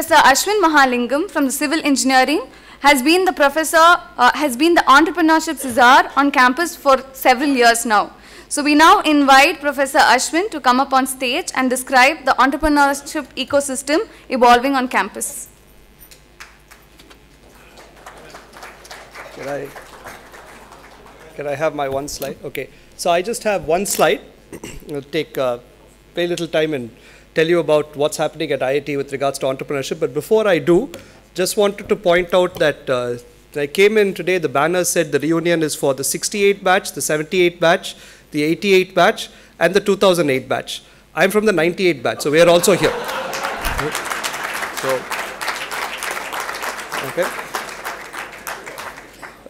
Professor Ashwin Mahalingam from the Civil Engineering has been the entrepreneurship czar on campus for several years now. So we now invite Professor Ashwin to come up on stage and describe the entrepreneurship ecosystem evolving on campus. Can I have my one slide? Okay. So I just have one slide. It'll take very little time and tell you about what's happening at IIT with regards to entrepreneurship. But before I do, just wanted to point out that when I came in today, the banner said the reunion is for the 68 batch, the 78 batch, the 88 batch, and the 2008 batch. I'm from the 98 batch, so we are also here.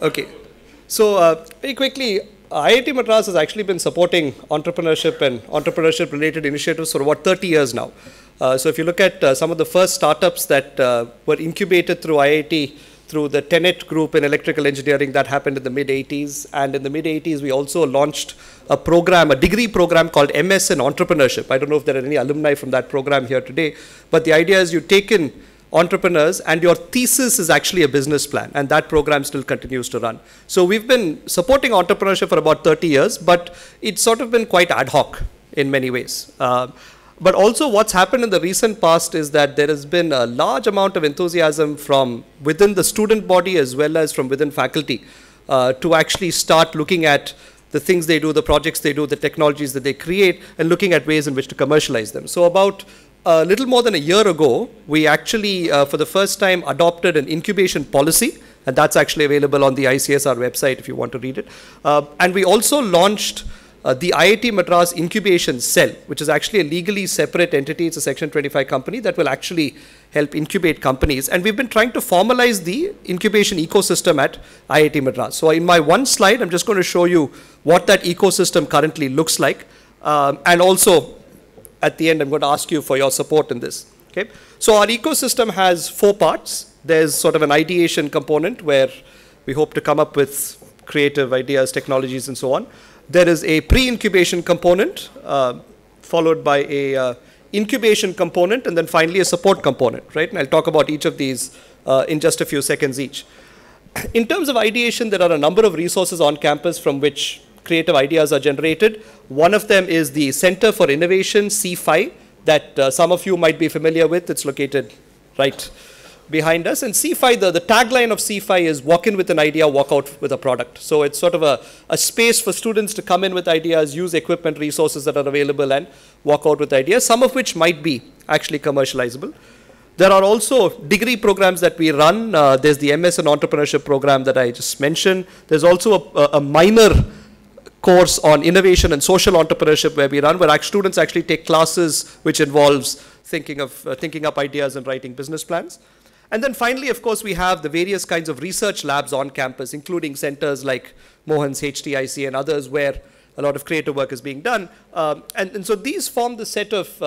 Okay. So very quickly, IIT Madras has actually been supporting entrepreneurship and entrepreneurship-related initiatives for about 30 years now. So if you look at some of the first startups that were incubated through IIT, through the Tenet group in electrical engineering, that happened in the mid-80s. And in the mid-80s, we also launched a program, a degree program called MS in Entrepreneurship. I don't know if there are any alumni from that program here today, but the idea is you take in entrepreneurs and your thesis is actually a business plan, and that program still continues to run. So we've been supporting entrepreneurship for about 30 years, but it's sort of been quite ad hoc in many ways. But also what's happened in the recent past is that there has been a large amount of enthusiasm from within the student body as well as from within faculty to actually start looking at the things they do, the projects they do, the technologies that they create, and looking at ways in which to commercialize them. So about a little more than a year ago, we actually, for the first time, adopted an incubation policy, and that's actually available on the ICSR website if you want to read it. And we also launched the IIT Madras Incubation Cell, which is actually a legally separate entity. It's a Section 25 company that will actually help incubate companies. And we've been trying to formalize the incubation ecosystem at IIT Madras. So in my one slide, I'm just going to show you what that ecosystem currently looks like. And also, at the end, I'm going to ask you for your support in this. Okay? So our ecosystem has 4 parts. There's sort of an ideation component where we hope to come up with creative ideas, technologies, and so on. There is a pre-incubation component, followed by a incubation component, and then finally a support component, right? And I'll talk about each of these in just a few seconds each. In terms of ideation, there are a number of resources on campus from which creative ideas are generated. One of them is the Center for Innovation, CFI, that some of you might be familiar with. It's located right behind us. And CFI, the tagline of CFI is walk in with an idea, walk out with a product. So it's sort of a space for students to come in with ideas, use equipment, resources that are available, and walk out with ideas, some of which might be actually commercializable. There are also degree programs that we run. There's the MS in Entrepreneurship program that I just mentioned. There's also a minor course on innovation and social entrepreneurship where we run, where students actually take classes which involves thinking up ideas and writing business plans. And then finally, of course, we have the various kinds of research labs on campus, including centers like Mohan's HTIC and others where a lot of creative work is being done. And so these form the set of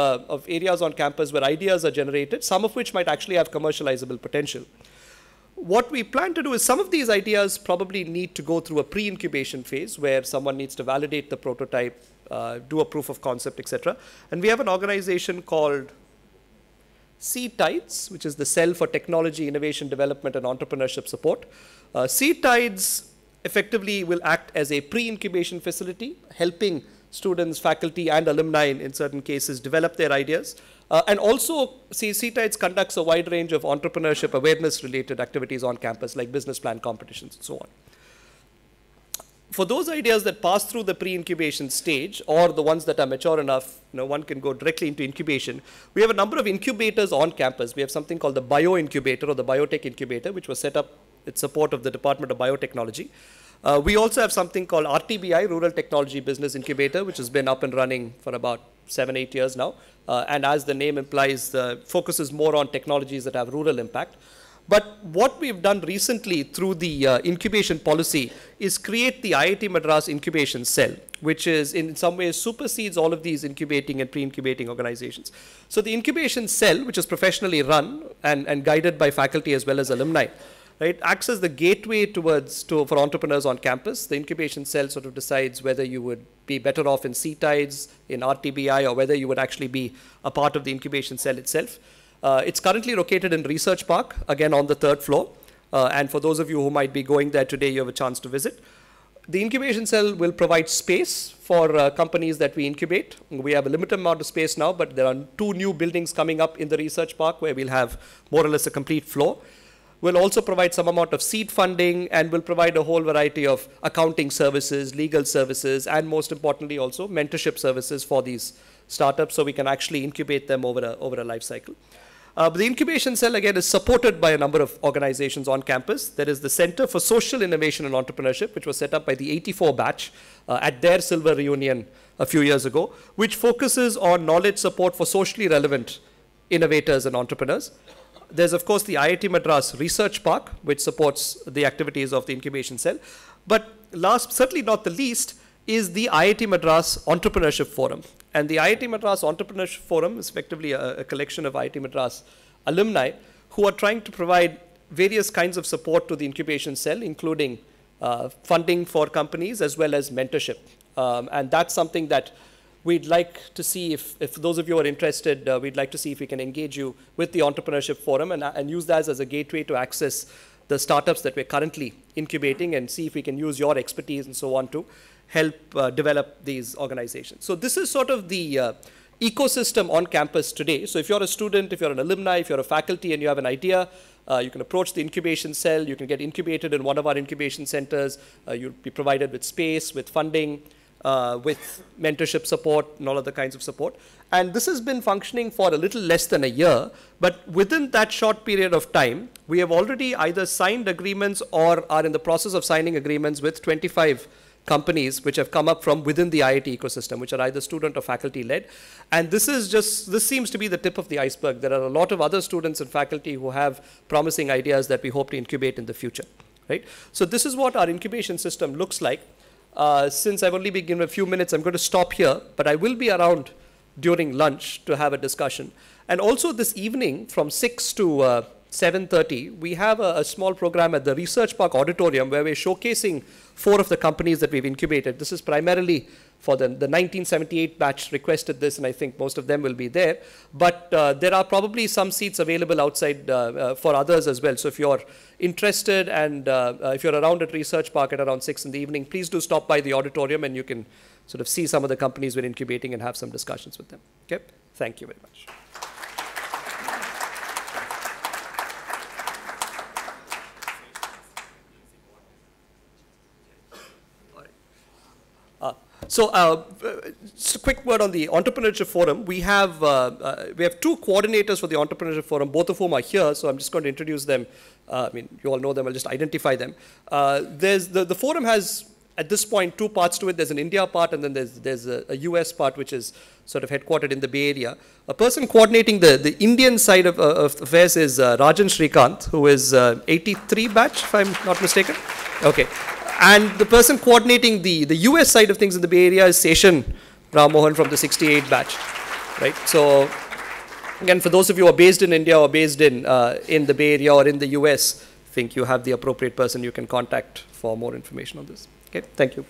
areas on campus where ideas are generated, some of which might actually have commercializable potential. What we plan to do is some of these ideas probably need to go through a pre-incubation phase where someone needs to validate the prototype, do a proof of concept, etc. And we have an organization called CTIDES, which is the Cell for Technology, Innovation, Development, and Entrepreneurship Support. CTIDES effectively will act as a pre-incubation facility, helping students, faculty, and alumni in certain cases develop their ideas. And also, CTIDES conducts a wide range of entrepreneurship awareness-related activities on campus, like business plan competitions and so on. For those ideas that pass through the pre-incubation stage, or the ones that are mature enough, one can go directly into incubation. We have a number of incubators on campus. We have something called the Bio Incubator, or the Biotech Incubator, which was set up with support of the Department of Biotechnology. We also have something called RTBI, Rural Technology Business Incubator, which has been up and running for about 7-8 years now. And as the name implies, focuses more on technologies that have rural impact. But what we've done recently through the incubation policy is create the IIT Madras Incubation Cell, which is in some ways supersedes all of these incubating and pre-incubating organizations. So the incubation cell, which is professionally run and guided by faculty as well as alumni, right, acts as the gateway for entrepreneurs on campus. The incubation cell sort of decides whether you would be better off in CTIDES, in RTBI, or whether you would actually be a part of the incubation cell itself. It's currently located in Research Park, again on the 3rd floor. And for those of you who might be going there today, you have a chance to visit. The incubation cell will provide space for companies that we incubate. We have a limited amount of space now, but there are 2 new buildings coming up in the Research Park where we'll have more or less a complete floor. We'll also provide some amount of seed funding, and we'll provide a whole variety of accounting services, legal services, and most importantly also mentorship services for these startups, so we can actually incubate them over a life cycle. The incubation cell, again, is supported by a number of organizations on campus. There is the Center for Social Innovation and Entrepreneurship, which was set up by the 84 batch at their silver reunion a few years ago, which focuses on knowledge support for socially relevant innovators and entrepreneurs. There's, of course, the IIT Madras Research Park, which supports the activities of the incubation cell. But last, certainly not the least, is the IIT Madras Entrepreneurship Forum. And the IIT Madras Entrepreneurship Forum is effectively a collection of IIT Madras alumni who are trying to provide various kinds of support to the incubation cell, including funding for companies as well as mentorship. And that's something that we'd like to see, if those of you are interested, we'd like to see if we can engage you with the Entrepreneurship Forum and use that as a gateway to access the startups that we're currently incubating, and see if we can use your expertise and so on to help develop these organizations. So this is sort of the ecosystem on campus today. So if you're a student, if you're an alumni, if you're a faculty and you have an idea, you can approach the incubation cell, you can get incubated in one of our incubation centers, you'll be provided with space, with funding, with mentorship support and all other kinds of support. And this has been functioning for a little less than a year, but within that short period of time, we have already either signed agreements or are in the process of signing agreements with 25 companies which have come up from within the IIT ecosystem, which are either student or faculty led. And this seems to be the tip of the iceberg. There are a lot of other students and faculty who have promising ideas that we hope to incubate in the future, right? So this is what our incubation system looks like. Since I've only been given a few minutes, I'm going to stop here, but I will be around during lunch to have a discussion. And also this evening from 6 to 7:30, we have a small program at the Research Park Auditorium where we're showcasing 4 of the companies that we've incubated. This is primarily for the 1978 batch requested this, and I think most of them will be there. But there are probably some seats available outside for others as well. So if you're interested and if you're around at Research Park at around 6 in the evening, please do stop by the auditorium and you can sort of see some of the companies we're incubating and have some discussions with them. Okay? Thank you very much. So just a quick word on the Entrepreneurship Forum. We have 2 coordinators for the Entrepreneurship Forum, both of whom are here, so I'm just going to introduce them. I mean, you all know them, I'll just identify them. The forum has, at this point, 2 parts to it. There's an India part, and then there's a US part, which is sort of headquartered in the Bay Area. A person coordinating the Indian side of affairs is Rajan Srikanth, who is 83 batch, if I'm not mistaken. Okay. And the person coordinating the US side of things in the Bay Area is Seshan Ramohan from the 68 batch, right? So again, for those of you who are based in India or based in the Bay Area or in the US, I think you have the appropriate person you can contact for more information on this. Okay, thank you.